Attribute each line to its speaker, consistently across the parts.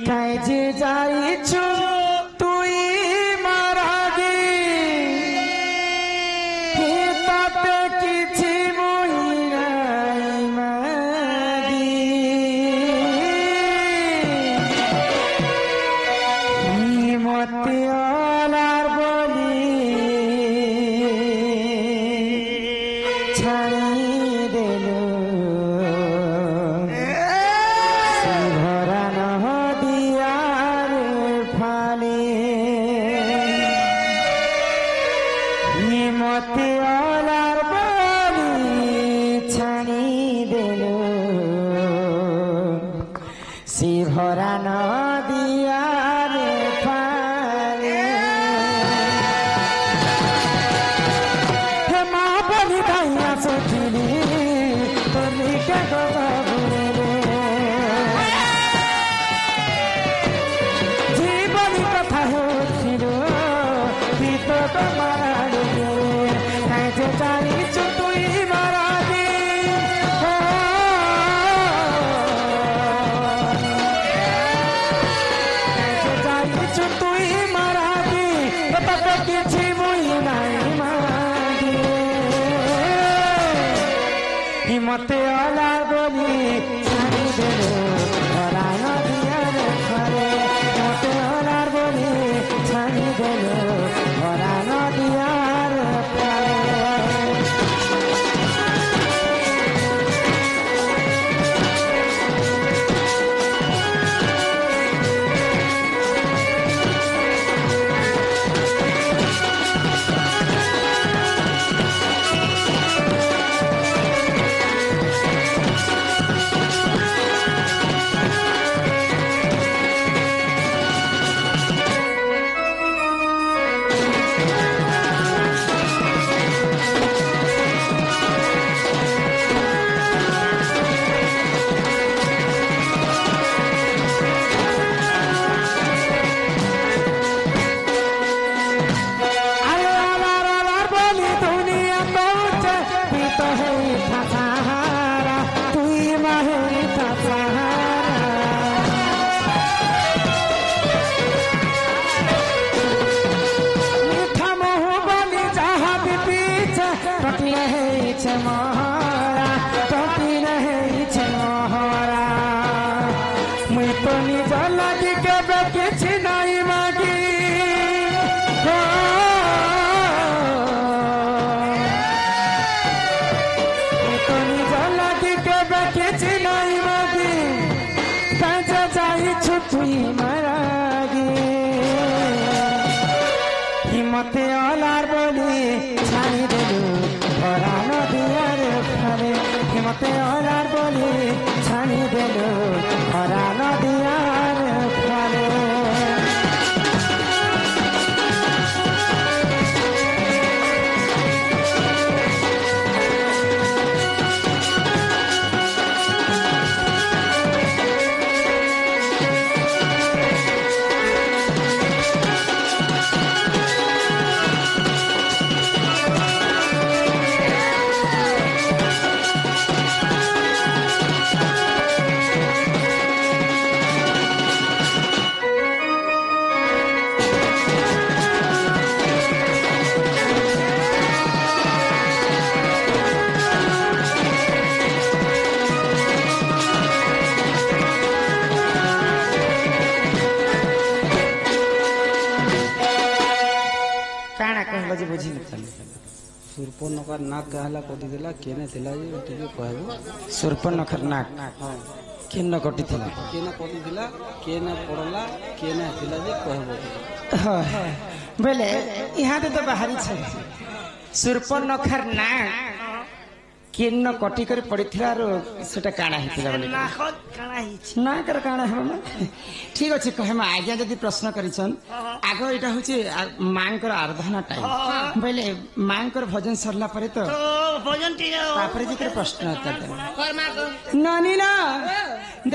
Speaker 1: कहीं जे जाइछु तुई मारागी ताते किछि मुई नाई मागी मते आलार बोली छाड़ी देलो भरा नदिया रे पाले हे माँ बनी गाइया सोचिली तोली के गोबरे रे जीवनी कथा होथिरो गीत तो मारे काई जे चारी चुतुई मारा दी तुई मारा दी तब किछि मुई नाई मागी हिम्मते आला बोली छाड़ी देलो भरा नदिया रे खरे हिम्मते आला बोली छाड़ी देलो भरा नदिया रे खरे मोहरा टोपी नहीं छे मोहरा मुई तो निज लागी केबे किछि नहीं मागी मुई तो निज लागी केबे किछि नहीं मागी काजे जाइछु तुई मारागी हिम्मते आलार बोली छाड़ी देलु भरा नदिया रे खरे हिम्मते आलार बोली छाड़ी देलो भरा नदिया रे खरे
Speaker 2: सुर्पनखर नाक कहला कटी देला केने थिला जे टिके कहबो
Speaker 1: सुर्पनखर नाक केन कटी थिला
Speaker 2: केने पड़ला केने थिला जे कहबो
Speaker 1: बोले यहाँ तो बाहरी छे सुर्पनखर नाक केन कटी कर पड़ी थिला रो सेटा काना हिथिला बोले
Speaker 3: नाखत काना हिछि
Speaker 1: ना कर काना हम ठीक अछि कहमा आज्ञा जदी प्रश्न करिसन आगो एटा होछि मांकर आराधना टाइम बोले मांकर भजन सरला परे तो
Speaker 3: भजन टी
Speaker 1: तापरे जिकर प्रश्न उत्तर
Speaker 3: फरमा
Speaker 1: नानी ना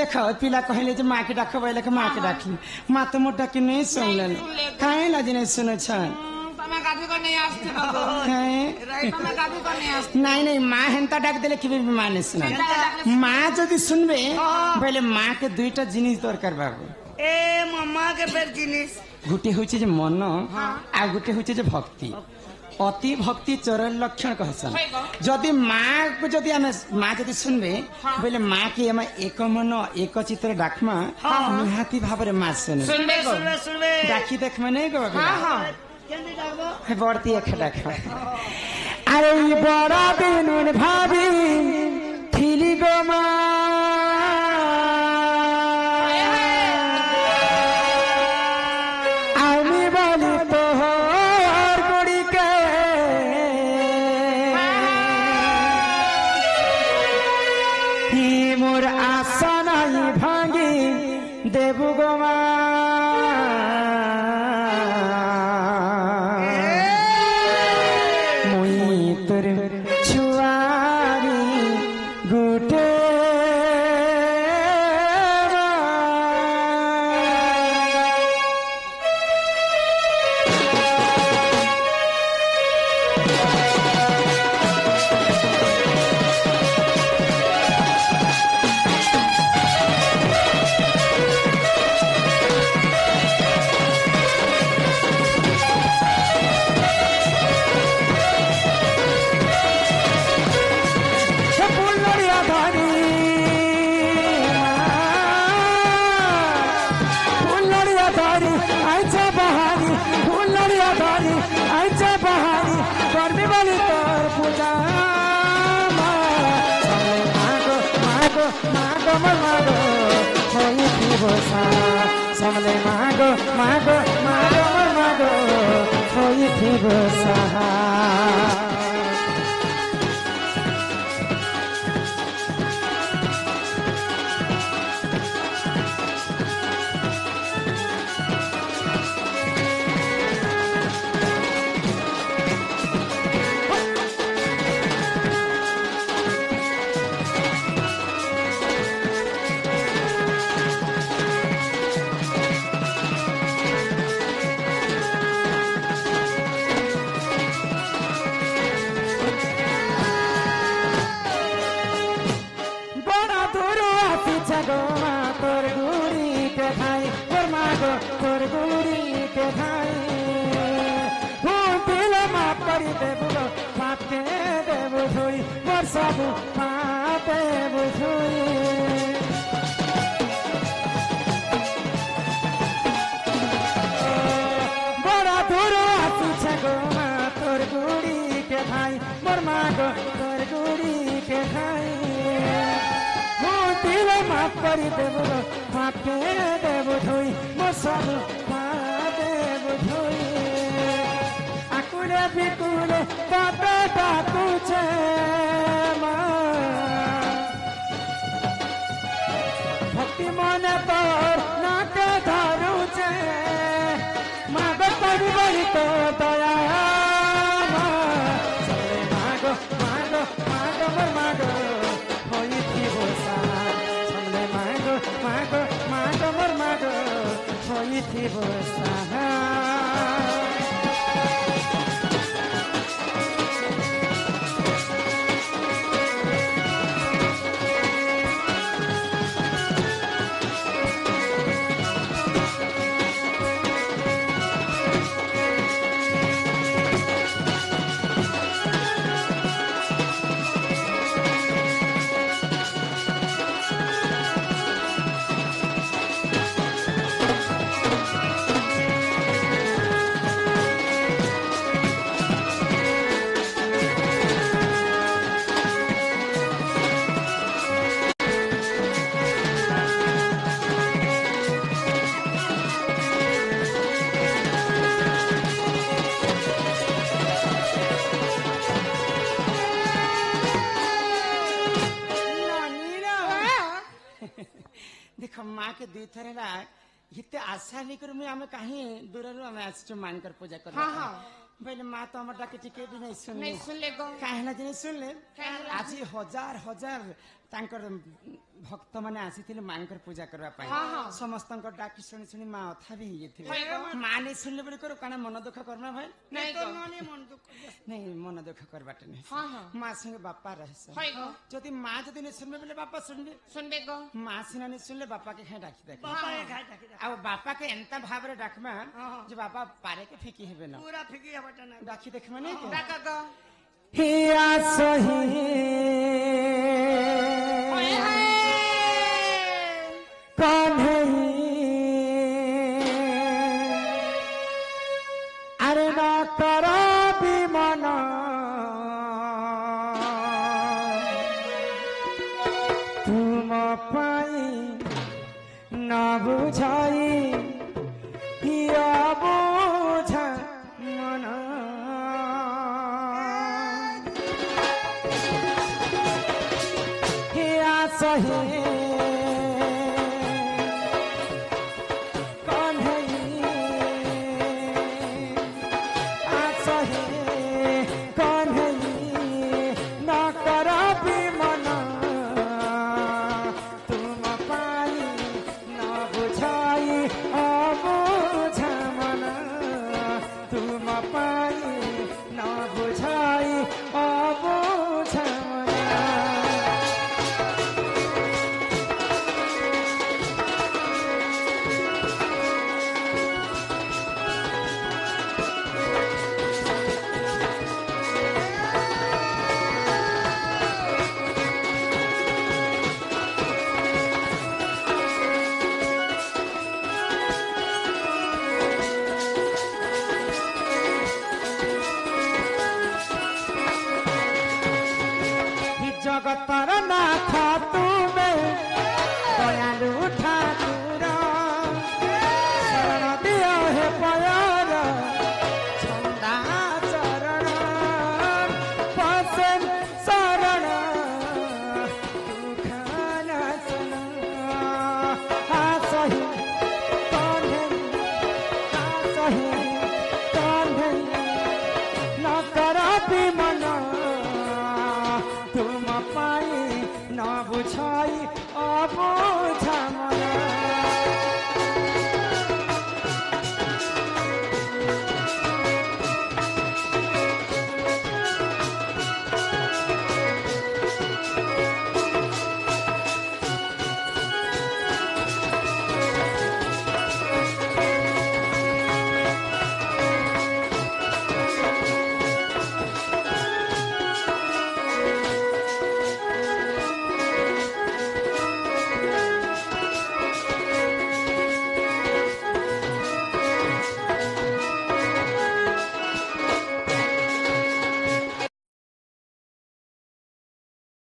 Speaker 1: देखो पिला कहले जे मां के डाक बोले के मां के डाकी मां तो मोटा के नहीं सुनलन काहे लाज नहीं सुनै छ
Speaker 4: में गादी को नहीं आस्ते बाबू
Speaker 1: हैं?
Speaker 4: राइट में गादी को नहीं आस्ते
Speaker 1: नहीं नहीं माँ हेन्ता डाक देले कि माने सुना माँ जदि सुनबे पहले माँ के दुईटा जिनिस दरकार बाबू
Speaker 3: ए मम्मा के फेर जिनिस
Speaker 1: गोटे हूँ जे मन आ गोटे हूँ जे भक्ति अति भक्ति चोर लक्षण कहसन जदि माँ को जदि आमे माँ जदि सुनबे बोले माँ की आम एक मन एक चित्र डाकमा निहाती भाव माँ सुने
Speaker 4: सुनबे को
Speaker 3: सुनबे
Speaker 1: डाकी देखमा नहीं गो
Speaker 3: केंदी डाकबो
Speaker 1: बढ़ती एक डाक अरे ये बड़ा बेनुन भाभी ठिली गो আমি বলি তোহর গুড়িকে মোর আশা নাই ভাঙি দেবু গোমা মুই তোর ছুয়ারি গুটে Samle mago, mago, mago, mago, hoy thibo saha. Sabu paate bujhui bada duro apiche go ma tor guri ke bhai mor ma go tor guri ke bhai mo dile maaf kari debu paate bujhui mor sabu paate bujhui akule bikule pata ta tuche মনে তোর নাকে ধরুছে মাগ পরিবারি তো দয়া চলে মাগো মাগো মাগো মোর মাগো হইথিব সাহা চলে মাগো মাগো মাগো মোর মাগো হইথিব সাহা देख माँ के दुई थर इतने आशा नहीं कर आम कहीं दूर आम आस मानकर पूजा कर बोले माँ तो हमार डाके टिके भी नहीं सुन
Speaker 4: नहीं सुन ले गो
Speaker 1: कहला जिन सुन ले
Speaker 4: काहेला?
Speaker 1: आज हजार हजार तांकर भक्त माने आसीथिले मांकर पूजा करबा पाई
Speaker 4: हाँ, हाँ।
Speaker 1: समस्तंकर डाकी सुनी सुनी माँ अथा भी हिथिले
Speaker 4: हाय गो।
Speaker 1: माँ ने सुनले बोले करो काना मन दुख करना भाई
Speaker 4: नहीं
Speaker 3: तो
Speaker 4: गो
Speaker 3: नने मन दुख
Speaker 1: नहीं मन दुख करबाटे नहीं
Speaker 4: हाँ, हाँ।
Speaker 1: माँ संगे बापा रहस
Speaker 4: हाय गो
Speaker 1: जदि माँ जदि ने सुनबे बोले बापा सुनबे
Speaker 4: सुनबे गो
Speaker 1: माँ सिना ने सुनले बापा के खाए डाकी देख
Speaker 3: बापा के खाए डाकी
Speaker 1: अब बापा के एंता भावरे डाकमा
Speaker 3: हाँ।
Speaker 1: जे बापा पारे के फेंकी हेबे ना
Speaker 3: पूरा फिकी हबटा ना
Speaker 1: डाकी देख माने के
Speaker 4: डाका गो
Speaker 1: हिया सही
Speaker 4: हाय हाय
Speaker 1: अरे ना करो विमान तुम पाई ना बुझाई